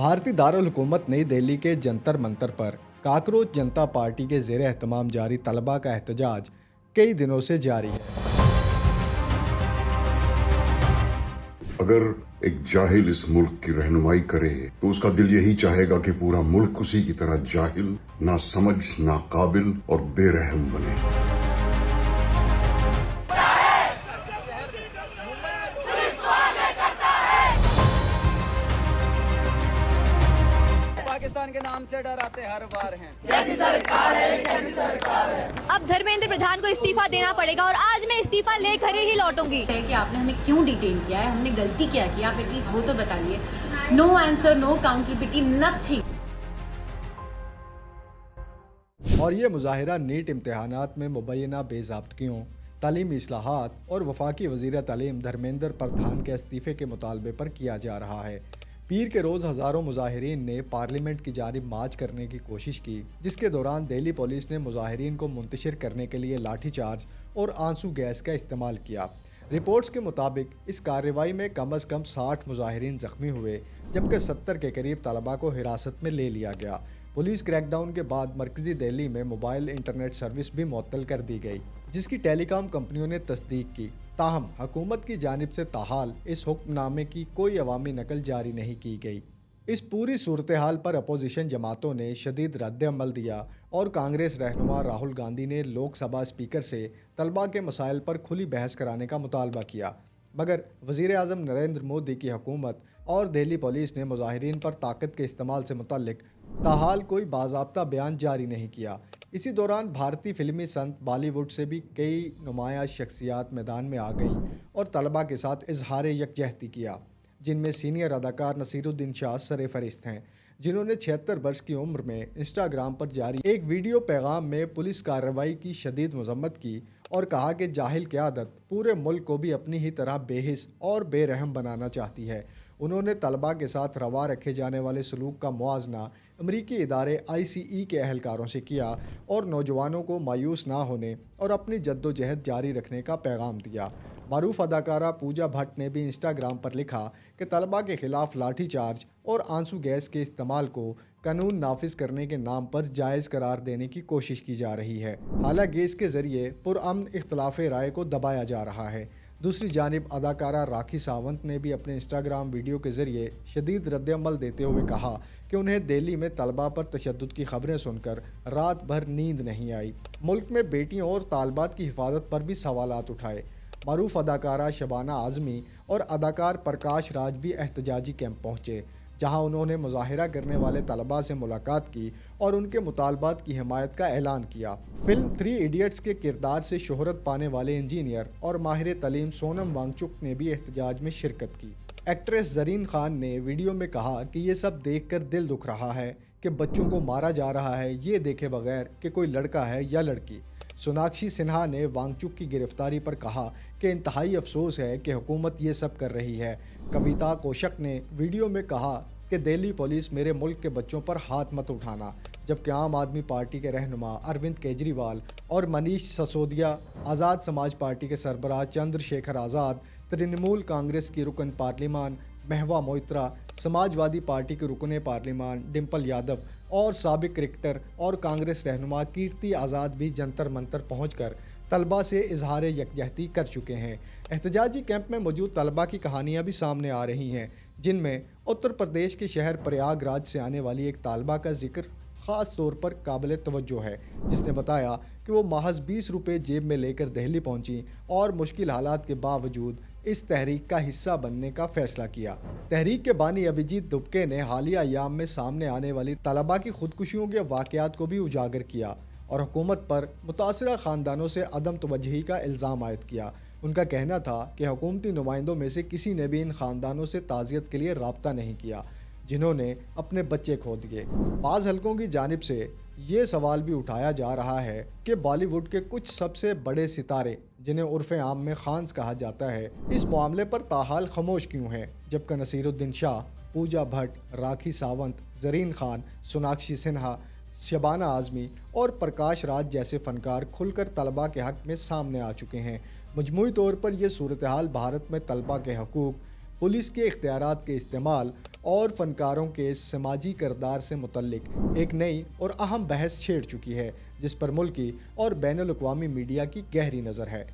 भारतीय दारुल-हुकूमत नई दिल्ली के जंतर मंतर पर काकरोच जनता पार्टी के ज़ेर एहतमाम जारी तलबा का एहतजाज कई दिनों से जारी है। अगर एक जाहिल इस मुल्क की रहनुमाई करे तो उसका दिल यही चाहेगा कि पूरा मुल्क उसी की तरह जाहिल, ना समझ, ना काबिल और बेरहम बने। पाकिस्तान के नाम से डराते हर बार हैं। कैसी सरकार है, कैसी सरकार है। अब धर्मेंद्र प्रधान को इस्तीफा देना पड़ेगा और आज मैं इस्तीफा लेकर ही लौटूंगी। कि आपने हमें क्यों डिटेन किया है, हमने गलती क्या की, आप एटलीस्ट वो तो बताइए। No answer, no accountability, nothing. और ये मुजाहिरा नीट इम्तहानात में मुबैना बेज़ाब्तगियों, तालीमी इस्लाहात और वफाकी वज़ीर तालीम धर्मेंद्र प्रधान के इस्तीफ़े के मुतालबे पर किया जा रहा है। पीर के रोज़ हज़ारों मुजाहिरीन ने पार्लियामेंट की जानिब मार्च करने की कोशिश की, जिसके दौरान दिल्ली पुलिस ने मुजाहिरीन को मुंतशिर करने के लिए लाठीचार्ज और आंसू गैस का इस्तेमाल किया। रिपोर्ट्स के मुताबिक इस कार्रवाई में कम अज़ कम 60 मुजाहिरीन ज़ख्मी हुए, जबकि 70 के करीब तलबा को हिरासत में ले लिया गया। पुलिस क्रैकडाउन के बाद मरकज़ी दिल्ली में मोबाइल इंटरनेट सर्विस भी मुअत्तल कर दी गई, जिसकी टेलीकॉम कंपनियों ने तस्दीक की। ताहम हुकूमत की जानिब से ताहाल इस हुक्मनामे की कोई अवामी नकल जारी नहीं की गई। इस पूरी सूरत हाल पर अपोजिशन जमातों ने शदीद रद्द अमल दिया और कांग्रेस रहनुमा राहुल गांधी ने लोकसभा स्पीकर से तलबा के मसाइल पर खुली बहस कराने का मुतालबा किया, मगर वज़ीर आज़म नरेंद्र मोदी की हुकूमत और दिल्ली पुलिस ने मुजाहिरीन पर ताकत के इस्तेमाल से मुतल्लिक ताहाल कोई बाज़ाब्ता बयान जारी नहीं किया। इसी दौरान भारतीय फिल्मी संत बॉलीवुड से भी कई नुमाया शख्सियात मैदान में आ गईं और तलबा के साथ इजहार यकजहती किया, जिनमें सीनियर अदाकार नसीरुद्दीन शाह सरफहरिस्त हैं, जिन्होंने 76 वर्ष की उम्र में इंस्टाग्राम पर जारी एक वीडियो पैगाम में पुलिस कार्रवाई की शदीद मजम्मत की और कहा कि जाहिल क़यादत पूरे मुल्क को भी अपनी ही तरह बेहिस और बेरहम बनाना चाहती है। उन्होंने तलबा के साथ रवा रखे जाने वाले सलूक का मुआजना अमरीकी इदारे ICE के अहलकारों से किया और नौजवानों को मायूस ना होने और अपनी जद्दोजहद जारी रखने का पैगाम दिया। मारूफ अदाकारा पूजा भट्ट ने भी इंस्टाग्राम पर लिखा कि तलबा के ख़िलाफ़ लाठीचार्ज और आंसू गैस के इस्तेमाल को कानून नाफिज करने के नाम पर जायज़ करार देने की कोशिश की जा रही है। हालांकि इसके ज़रिए पुरअमन इख्तलाफ राय को दबाया जा रहा है। दूसरी जानिब अदाकारा राखी सावंत ने भी अपने इंस्टाग्राम वीडियो के ज़रिए शदीद रद्दअमल देते हुए कहा कि उन्हें दिल्ली में तलबा पर तशद्दुद की खबरें सुनकर रात भर नींद नहीं आई। मुल्क में बेटियों और तालबात की हिफाजत पर भी सवालात उठाए। मारूफ अदाकारा शबाना आज़मी और अदाकार प्रकाश राज भी एहतजाजी कैंप पहुँचे, जहां उन्होंने मुजाहिरा करने वाले तलबा से मुलाकात की और उनके मुतालबात की हिमायत का ऐलान किया। फिल्म 3 इडियट्स के किरदार से शोहरत पाने वाले इंजीनियर और माहिर तलीम सोनम वांगचुक ने भी एहतजाज में शिरकत की। एक्ट्रेस ज़रीन खान ने वीडियो में कहा कि ये सब देखकर दिल दुख रहा है कि बच्चों को मारा जा रहा है, ये देखे बगैर कि कोई लड़का है या लड़की। सोनाक्षी सिन्हा ने वांगचुक की गिरफ्तारी पर कहा कि इंतहाई अफसोस है कि हुकूमत ये सब कर रही है। कविता कोशक ने वीडियो में कहा कि दिल्ली पुलिस मेरे मुल्क के बच्चों पर हाथ मत उठाना, जबकि आम आदमी पार्टी के रहनुमा अरविंद केजरीवाल और मनीष सिसोदिया, आज़ाद समाज पार्टी के सरबराह चंद्रशेखर आज़ाद, तृणमूल कांग्रेस की रुकन पार्लिमान महवा मोइत्रा, समाजवादी पार्टी के रुकन पार्लिमान डिम्पल यादव और साबिक क्रिकेटर और कांग्रेस रहनुमा कीर्ति आज़ाद भी जंतर मंतर पहुंचकर तलबा से इजहार यकजहती कर चुके हैं। एहतजाजी कैंप में मौजूद तलबा की कहानियाँ भी सामने आ रही हैं, जिनमें उत्तर प्रदेश के शहर प्रयागराज से आने वाली एक तालबा का जिक्र ख़ास तौर पर काबिल तवज्जो है, जिसने बताया कि वो महज 20 रुपये जेब में लेकर दिल्ली पहुंची और मुश्किल हालात के बावजूद इस तहरीक का हिस्सा बनने का फ़ैसला किया। तहरीक के बानी अभिजीत दुबके ने हालिया अयाम में सामने आने वाली तलबा की खुदकुशियों के वाक़यात को भी उजागर किया और हुकूमत पर मुतासरा ख़ानदानों से अदम तवज्जुही का इल्ज़ाम आयद किया। उनका कहना था कि हुकूमती नुमाइंदों में से किसी ने भी इन ख़ानदानों से ताज़ियत के लिए राब्ता नहीं किया, जिन्होंने अपने बच्चे खो दिए। बाज़ हलकों की जानिब से ये सवाल भी उठाया जा रहा है कि बॉलीवुड के कुछ सबसे बड़े सितारे, जिन्हें उर्फ़ आम में खान्स कहा जाता है, इस मामले पर ताहाल खामोश क्यों हैं, जबकि नसीरुद्दीन शाह, पूजा भट्ट, राखी सावंत, ज़रीन खान, सोनाक्षी सिन्हा, शबाना आज़मी और प्रकाश राज जैसे फ़नकार खुलकर तलबा के हक़ में सामने आ चुके हैं। मजमूई तौर पर यह सूरत हाल भारत में तलबा के हकूक़, पुलिस के इख्तियारात के इस्तेमाल اور فنکاروں کے سماجی کردار سے متعلق ایک نئی اور اہم بحث چھیڑ چکی ہے، جس پر ملکی اور بین الاقوامی میڈیا کی گہری نظر ہے۔